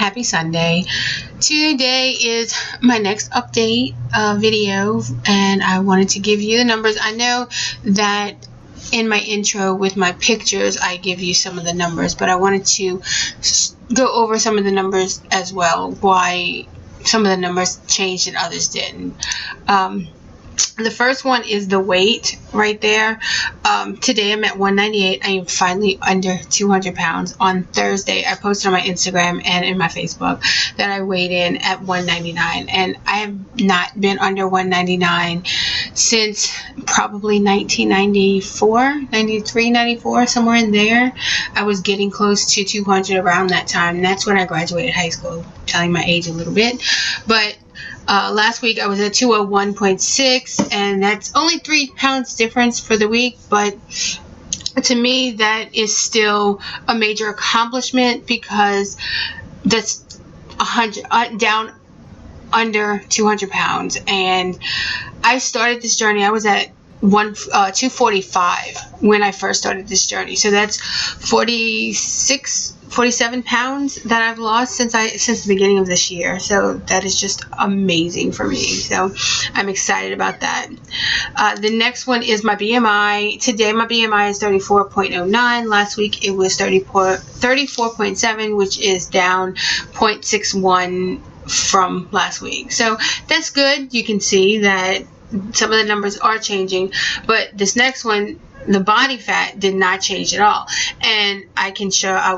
happy Sunday. Today is my next update video, and I wanted to give you the numbers. I know that in my intro with my pictures I give you some of the numbers, but I wanted to go over some of the numbers as well, why some of the numbers changed and others didn't. The first one is the weight right there. Today I'm at 198. I am finally under 200 pounds. On Thursday, I posted on my Instagram and in my Facebook that I weighed in at 199. And I have not been under 199 since probably 1994, 93, 94, somewhere in there. I was getting close to 200 around that time. And that's when I graduated high school, telling my age a little bit. But last week I was at 201.6, and that's only 3 pounds difference for the week, but to me that is still a major accomplishment because that's 100 down under 200 pounds. And I started this journey, I was at 245 when I first started this journey, so that's 47 pounds that I've lost since the beginning of this year. So that is just amazing for me. So I'm excited about that. The next one is my BMI. Today my BMI is 34.09. Last week it was 34.7, which is down 0.61 from last week. So that's good. You can see that some of the numbers are changing, but this next one, the body fat, did not change at all. And I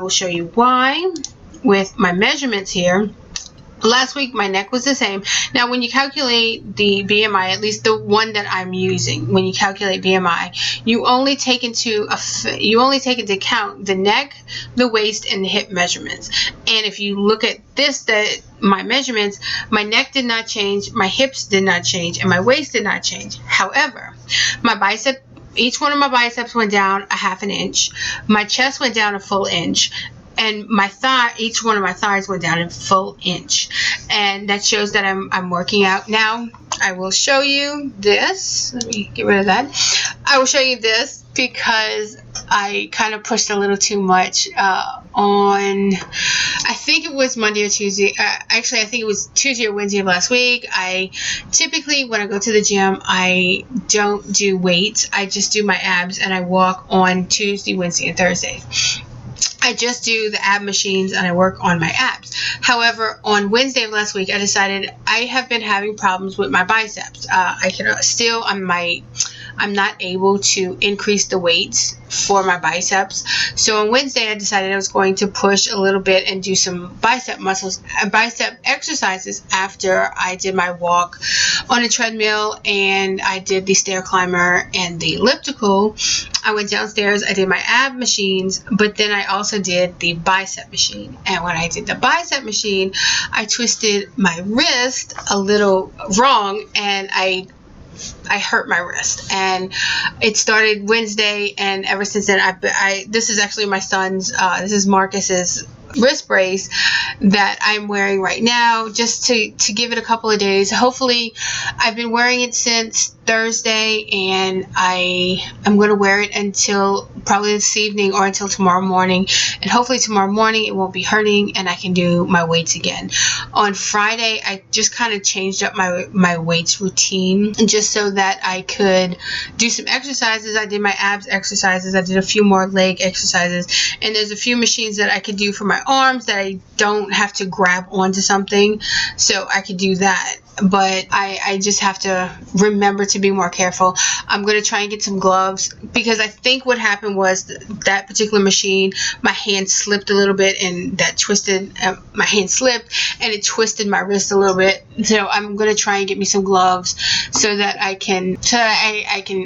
will show you why with my measurements here. Last week my neck was the same. Now when you calculate the BMI, at least the one that I'm using, when you calculate BMI, you only take into account the neck, the waist, and the hip measurements. And if you look at my measurements, my neck did not change, my hips did not change, and my waist did not change. However, each one of my biceps went down a half an inch, my chest went down a full inch, and each one of my thighs went down a full inch. And that shows that I'm working out. Now I will show you this. Let me get rid of that. I will show you this because I kind of pushed a little too much on, I think it was Monday or Tuesday. Actually, I think it was Tuesday or Wednesday of last week. I typically, when I go to the gym, I don't do weights. I just do my abs, and I walk on Tuesday, Wednesday, and Thursday. I just do the ab machines and I work on my abs. However, on Wednesday of last week, I decided I have been having problems with my biceps. I'm not able to increase the weights for my biceps. So on Wednesday, I decided I was going to push a little bit and do some bicep exercises after I did my walk on a treadmill and I did the stair climber and the elliptical. I went downstairs, I did my ab machines, but then I also did the bicep machine. And when I did the bicep machine, I twisted my wrist a little wrong, and I hurt my wrist. And it started Wednesday, and ever since then, this is actually my son's, this is Marcus's wrist brace that I'm wearing right now, just to give it a couple of days. Hopefully, I've been wearing it since Thursday, and I'm going to wear it until probably this evening or until tomorrow morning, and hopefully tomorrow morning it won't be hurting and I can do my weights again. On Friday, I just kind of changed up my weights routine just so that I could do some exercises. I did my abs exercises, I did a few more leg exercises, and there's a few machines that I could do for my arms that I don't have to grab onto something, so I could do that. But I just have to remember to be more careful. I'm going to try and get some gloves, because I think what happened was that particular machine, my hand slipped a little bit, and that twisted, my hand slipped and it twisted my wrist a little bit. So I'm going to try and get me some gloves so that I can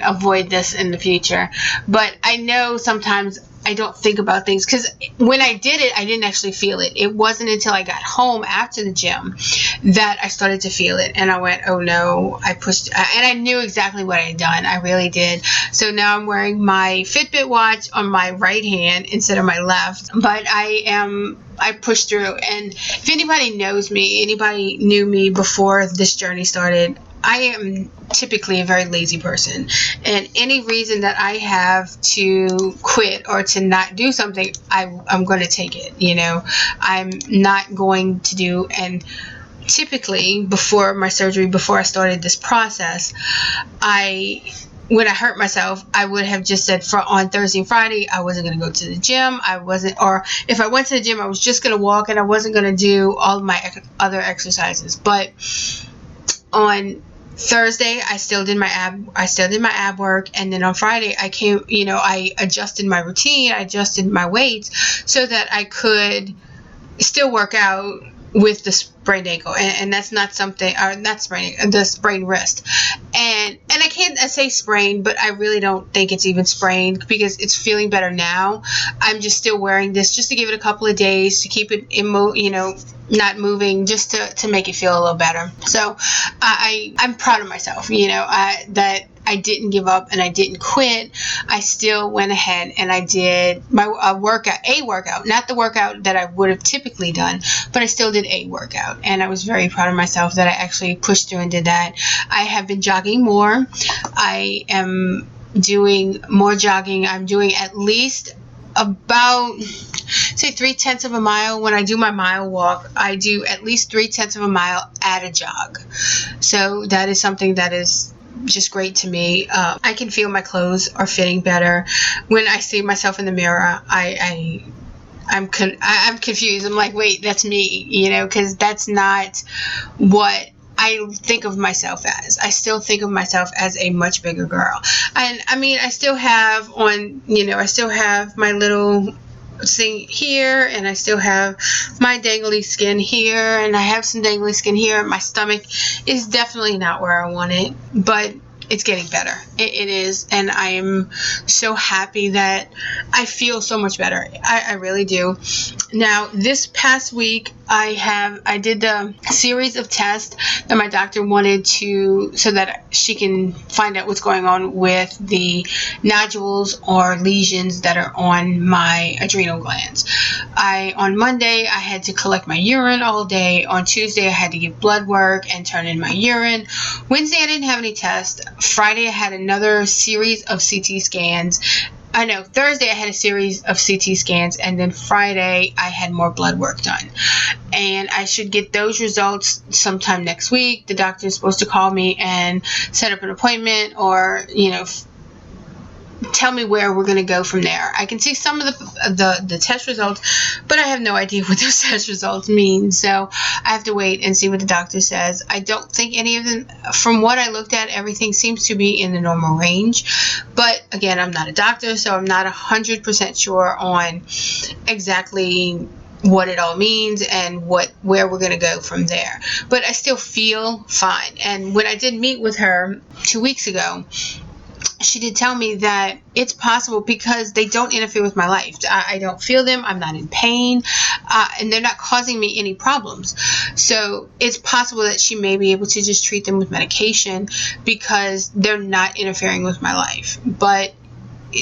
avoid this in the future. But I know sometimes I don't think about things, because when I did it, I didn't actually feel it. It wasn't until I got home after the gym that I started to feel it, and I went, oh no, I pushed, and I knew exactly what I had done. I really did. So now I'm wearing my Fitbit watch on my right hand instead of my left, but I pushed through. And if anybody knows me, anybody knew me before this journey started, I am typically a very lazy person, and any reason that I have to quit or to not do something, I'm going to take it. I'm not going to do. And typically before my surgery, before I started this process, when I hurt myself, I would have just said on Thursday and Friday, I wasn't going to go to the gym. Or if I went to the gym, I was just going to walk and I wasn't going to do all of my other exercises. But on Thursday, I still did my ab work, and then on Friday, I adjusted my routine, I adjusted my weights so that I could still work out with the sprained ankle, and that's not something, or not sprained, the sprained wrist, and I say sprained, but I really don't think it's even sprained because it's feeling better now. I'm just still wearing this just to give it a couple of days to keep it not moving, just to make it feel a little better. So I'm proud of myself, that I didn't give up and I didn't quit. I still went ahead and I did my workout, not the workout that I would have typically done, but I still did a workout, and I was very proud of myself that I actually pushed through and did that. I have been jogging more. I am doing more jogging. I'm doing at least about, say, 3/10 of a mile. When I do my mile walk, I do at least 3/10 of a mile at a jog. So that is something that is just great to me. I can feel my clothes are fitting better. When I see myself in the mirror, I'm confused. I'm like, wait, that's me, because that's not what I think of myself as. I still think of myself as a much bigger girl. And I mean, I still have my little thing here, and I still have my dangly skin here, and I have some dangly skin here. My stomach is definitely not where I want it, but it's getting better. It is, and I am so happy that I feel so much better. I really do. Now, this past week, I did the series of tests that my doctor wanted so that she can find out what's going on with the nodules or lesions that are on my adrenal glands. On Monday, I had to collect my urine all day. On Tuesday, I had to give blood work and turn in my urine. Wednesday, I didn't have any tests. Friday, I had another series of CT scans. Thursday I had a series of CT scans, and then Friday I had more blood work done. And I should get those results sometime next week. The doctor is supposed to call me and set up an appointment, or, tell me where we're going to go from there. I can see some of the test results, but I have no idea what those test results mean. So I have to wait and see what the doctor says. I don't think any of them, from what I looked at, everything seems to be in the normal range. But again, I'm not a doctor, so I'm not 100% sure on exactly what it all means and where we're going to go from there. But I still feel fine. And when I did meet with her 2 weeks ago, she did tell me that it's possible because they don't interfere with my life. I don't feel them. I'm not in pain, and they're not causing me any problems. So it's possible that she may be able to just treat them with medication because they're not interfering with my life. But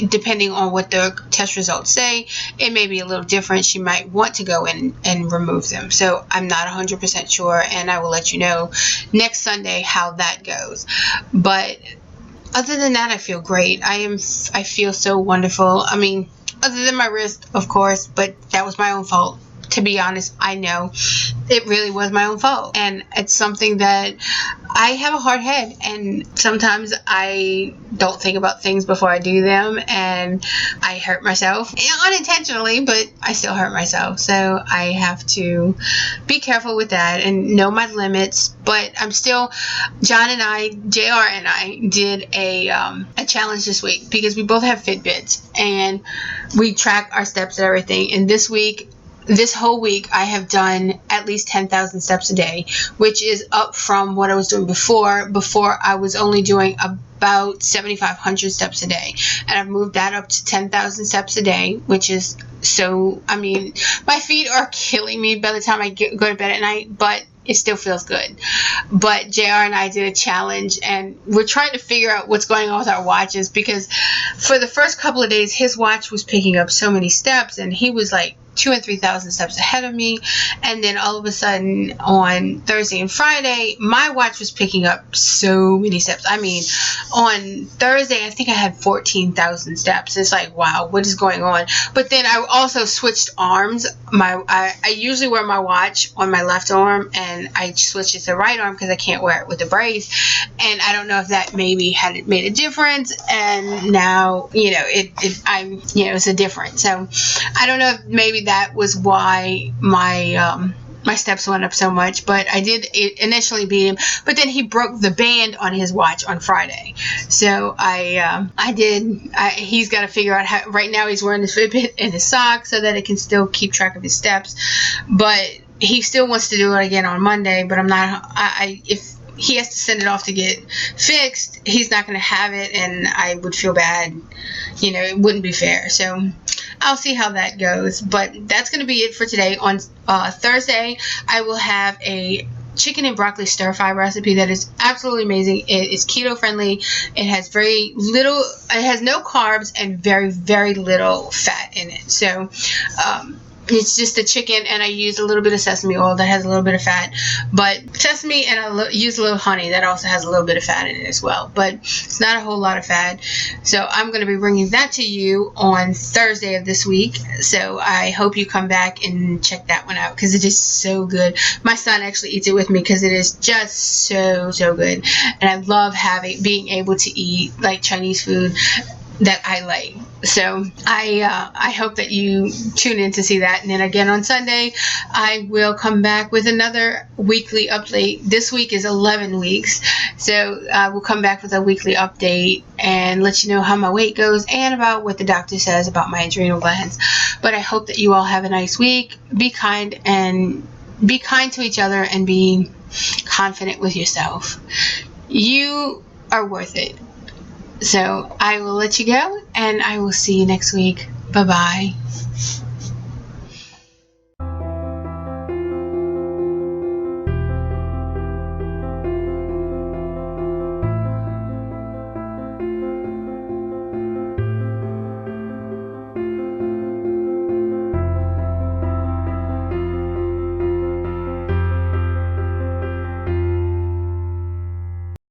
depending on what the test results say, it may be a little different. She might want to go in and remove them. So I'm not 100% sure, and I will let you know next Sunday how that goes. But other than that, I feel great. I feel so wonderful. I mean, other than my wrist, of course, but that was my own fault. To be honest, I know it really was my own fault. And it's something that I have a hard head, and sometimes I don't think about things before I do them, and I hurt myself unintentionally, but I still hurt myself. So I have to be careful with that and know my limits. But I'm still, JR and I did a challenge this week because we both have Fitbits and we track our steps and everything. And this whole week, I have done at least 10,000 steps a day, which is up from what I was doing before. Before, I was only doing about 7,500 steps a day. And I've moved that up to 10,000 steps a day, which is my feet are killing me by the time I go to bed at night, but it still feels good. But JR and I did a challenge, and we're trying to figure out what's going on with our watches, because for the first couple of days, his watch was picking up so many steps, and he was like 2,000 and 3,000 steps ahead of me. And then all of a sudden on Thursday and Friday, my watch was picking up so many steps. I mean, on Thursday, I think I had 14,000 steps. It's like, wow, what is going on? But then I also switched arms. I usually wear my watch on my left arm, and I switched it to the right arm because I can't wear it with the brace. And I don't know if that maybe had made a difference. And now, it's a difference. So I don't know if maybe that was why my steps went up so much, but I did initially beat him. But then he broke the band on his watch on Friday, so he's got to figure out how. Right now, he's wearing his Fitbit and his socks so that it can still keep track of his steps, but he still wants to do it again on Monday. But I'm not. If he has to send it off to get fixed, he's not going to have it, and I would feel bad. It wouldn't be fair. So I'll see how that goes. But that's going to be it for today. On Thursday, I will have a chicken and broccoli stir fry recipe that is absolutely amazing. It is keto friendly. It has it has no carbs and very, very little fat in it. So, it's just the chicken, and I use a little bit of sesame oil that has a little bit of fat, but sesame, and I use a little honey that also has a little bit of fat in it as well, but it's not a whole lot of fat. So I'm going to be bringing that to you on Thursday of this week. So I hope you come back and check that one out because it is so good. My son actually eats it with me because it is just so good, and I love being able to eat like Chinese food that I like. So I hope that you tune in to see that. And then again on Sunday, I will come back with another weekly update. This week is 11 weeks. So we'll come back with a weekly update and let you know how my weight goes and about what the doctor says about my adrenal glands. But I hope that you all have a nice week. Be kind to each other and be confident with yourself. You are worth it. So I will let you go, and I will see you next week. Bye-bye.